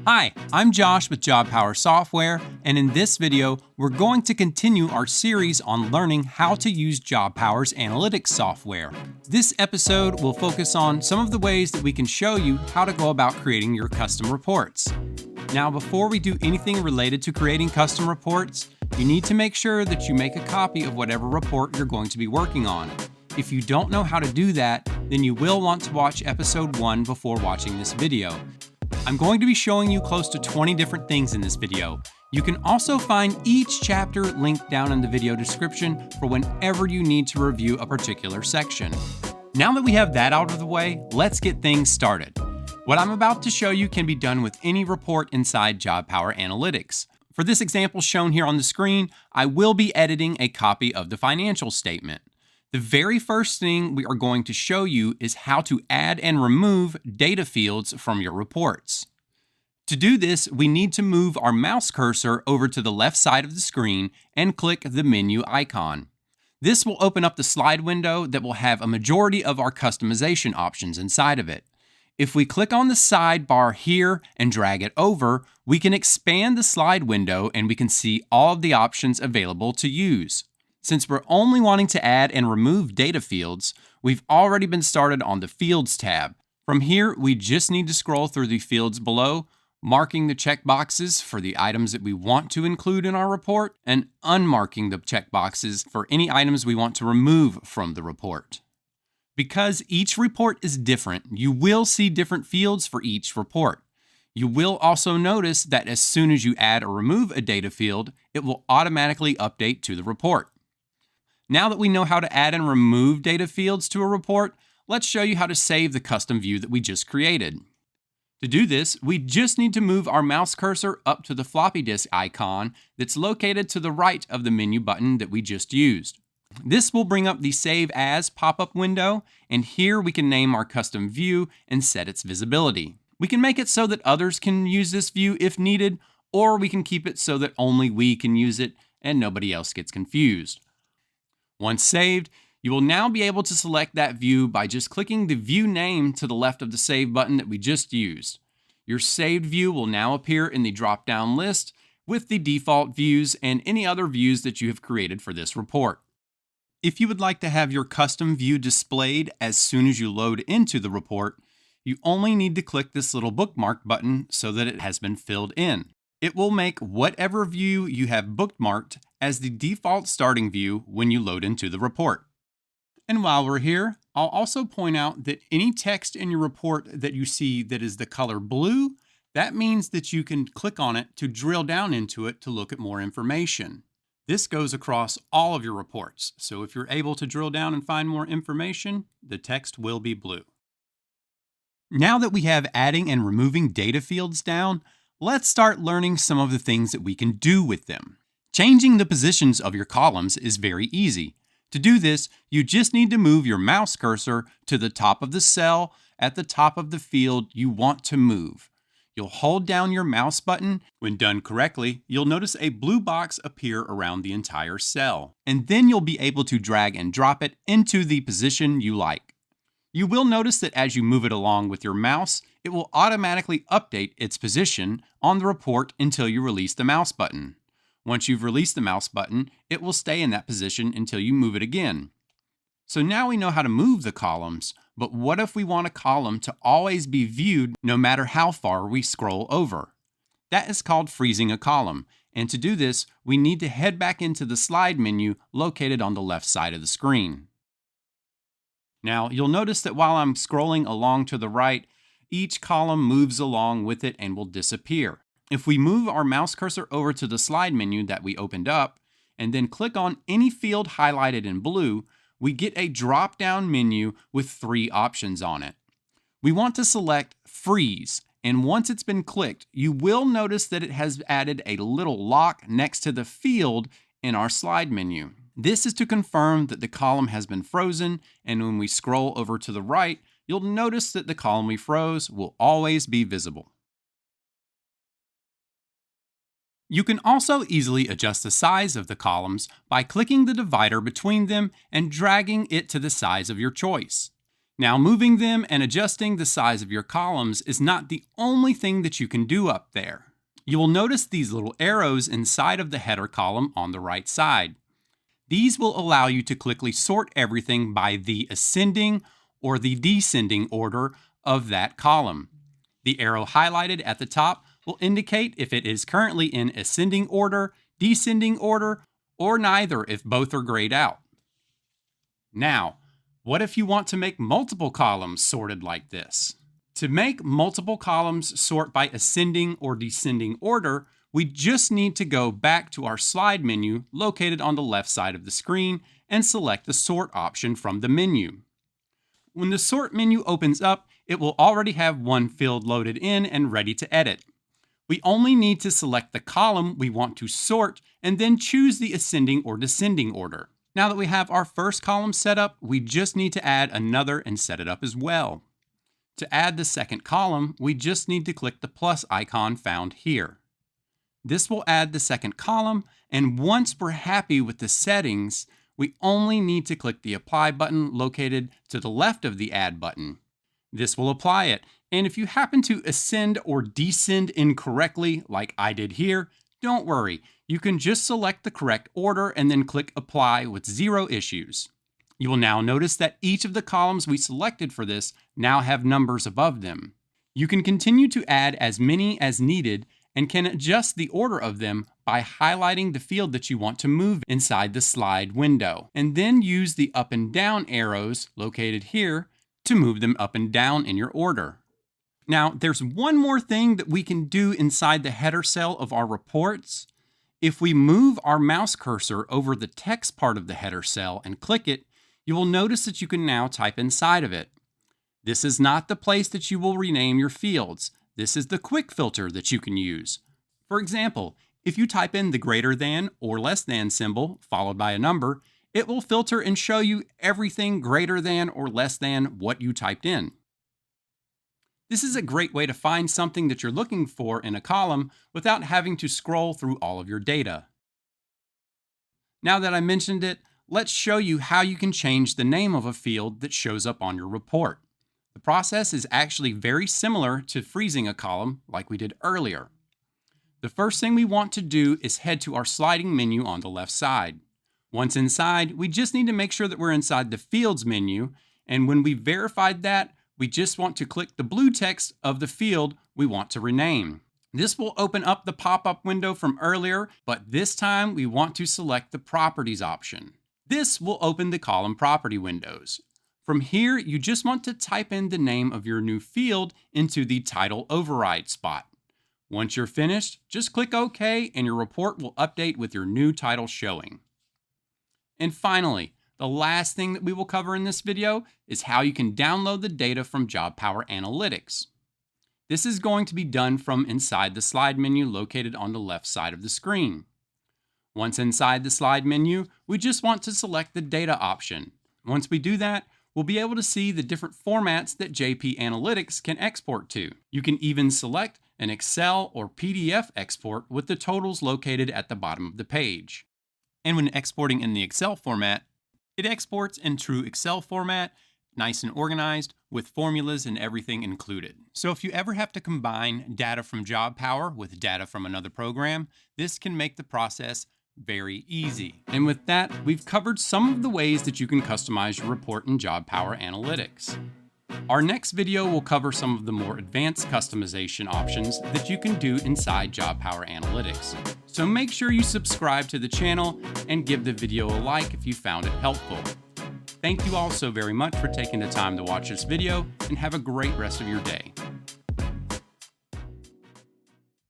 Hi, I'm Josh with JOBPOWER Software, and in this video, we're going to continue our series on learning how to use JOBPOWER's analytics software. This episode will focus on some of the ways that we can show you how to go about creating your custom reports. Now, before we do anything related to creating custom reports, you need to make sure that you make a copy of whatever report you're going to be working on. If you don't know how to do that, then you will want to watch episode 1 before watching this video. I'm going to be showing you close to 20 different things in this video. You can also find each chapter linked down in the video description for whenever you need to review a particular section. Now that we have that out of the way, let's get things started. What I'm about to show you can be done with any report inside JOBPOWER Analytics. For this example shown here on the screen, I will be editing a copy of the financial statement. The very first thing we are going to show you is how to add and remove data fields from your reports. To do this, we need to move our mouse cursor over to the left side of the screen and click the menu icon. This will open up the slide window that will have a majority of our customization options inside of it. If we click on the sidebar here and drag it over, we can expand the slide window and we can see all of the options available to use. Since we're only wanting to add and remove data fields, we've already been started on the Fields tab. From here, we just need to scroll through the fields below, marking the checkboxes for the items that we want to include in our report, and unmarking the checkboxes for any items we want to remove from the report. Because each report is different, you will see different fields for each report. You will also notice that as soon as you add or remove a data field, it will automatically update to the report. Now that we know how to add and remove data fields to a report, let's show you how to save the custom view that we just created. To do this, we just need to move our mouse cursor up to the floppy disk icon that's located to the right of the menu button that we just used. This will bring up the Save As pop-up window, and here we can name our custom view and set its visibility. We can make it so that others can use this view if needed, or we can keep it so that only we can use it and nobody else gets confused. Once saved, you will now be able to select that view by just clicking the view name to the left of the Save button that we just used. Your saved view will now appear in the drop-down list with the default views and any other views that you have created for this report. If you would like to have your custom view displayed as soon as you load into the report, you only need to click this little bookmark button so that it has been filled in. It will make whatever view you have bookmarked as the default starting view when you load into the report. And while we're here, I'll also point out that any text in your report that you see that is the color blue, that means that you can click on it to drill down into it to look at more information. This goes across all of your reports, so if you're able to drill down and find more information, the text will be blue. Now that we have adding and removing data fields down, let's start learning some of the things that we can do with them. Changing the positions of your columns is very easy. To do this, you just need to move your mouse cursor to the top of the cell at the top of the field you want to move. You'll hold down your mouse button. When done correctly, you'll notice a blue box appear around the entire cell, and then you'll be able to drag and drop it into the position you like. You will notice that as you move it along with your mouse, it will automatically update its position on the report until you release the mouse button. Once you've released the mouse button, it will stay in that position until you move it again. So now we know how to move the columns, but what if we want a column to always be viewed no matter how far we scroll over? That is called freezing a column, and to do this, we need to head back into the slide menu located on the left side of the screen. Now, you'll notice that while I'm scrolling along to the right, each column moves along with it and will disappear. If we move our mouse cursor over to the slide menu that we opened up, and then click on any field highlighted in blue, we get a drop-down menu with 3 options on it. We want to select Freeze, and once it's been clicked, you will notice that it has added a little lock next to the field in our slide menu. This is to confirm that the column has been frozen, and when we scroll over to the right, you'll notice that the column we froze will always be visible. You can also easily adjust the size of the columns by clicking the divider between them and dragging it to the size of your choice. Now, moving them and adjusting the size of your columns is not the only thing that you can do up there. You will notice these little arrows inside of the header column on the right side. These will allow you to quickly sort everything by the ascending or the descending order of that column. The arrow highlighted at the top will indicate if it is currently in ascending order, descending order, or neither if both are grayed out. Now, what if you want to make multiple columns sorted like this? To make multiple columns sort by ascending or descending order, we just need to go back to our slide menu located on the left side of the screen and select the sort option from the menu. When the sort menu opens up, it will already have one field loaded in and ready to edit. We only need to select the column we want to sort and then choose the ascending or descending order. Now that we have our first column set up, we just need to add another and set it up as well. To add the second column, we just need to click the plus icon found here. This will add the second column, and once we're happy with the settings, we only need to click the apply button located to the left of the add button. This will apply it, and if you happen to ascend or descend incorrectly, like I did here, don't worry. You can just select the correct order and then click apply with zero issues. You will now notice that each of the columns we selected for this now have numbers above them. You can continue to add as many as needed and can adjust the order of them by highlighting the field that you want to move inside the slide window, and then use the up and down arrows located here to move them up and down in your order. Now, there's one more thing that we can do inside the header cell of our reports. If we move our mouse cursor over the text part of the header cell and click it, you will notice that you can now type inside of it. This is not the place that you will rename your fields. This is the quick filter that you can use. For example, if you type in the greater than or less than symbol followed by a number, it will filter and show you everything greater than or less than what you typed in. This is a great way to find something that you're looking for in a column without having to scroll through all of your data. Now that I mentioned it, let's show you how you can change the name of a field that shows up on your report. The process is actually very similar to freezing a column like we did earlier. The first thing we want to do is head to our sliding menu on the left side. Once inside, we just need to make sure that we're inside the Fields menu, and when we've verified that, we just want to click the blue text of the field we want to rename. This will open up the pop-up window from earlier, but this time we want to select the Properties option. This will open the column property windows. From here, you just want to type in the name of your new field into the title override spot. Once you're finished, just click OK and your report will update with your new title showing. And finally, the last thing that we will cover in this video is how you can download the data from JOBPOWER Analytics. This is going to be done from inside the slide menu located on the left side of the screen. Once inside the slide menu, we just want to select the data option. Once we do that, we'll be able to see the different formats that JP Analytics can export to. You can even select an Excel or PDF export with the totals located at the bottom of the page. And when exporting in the Excel format, it exports in true Excel format, nice and organized, with formulas and everything included. So if you ever have to combine data from JOBPOWER with data from another program, this can make the process very easy. And with that, we've covered some of the ways that you can customize your report in JOBPOWER Analytics. Our next video will cover some of the more advanced customization options that you can do inside JOBPOWER Analytics. So make sure you subscribe to the channel and give the video a like if you found it helpful. Thank you all so very much for taking the time to watch this video, and have a great rest of your day.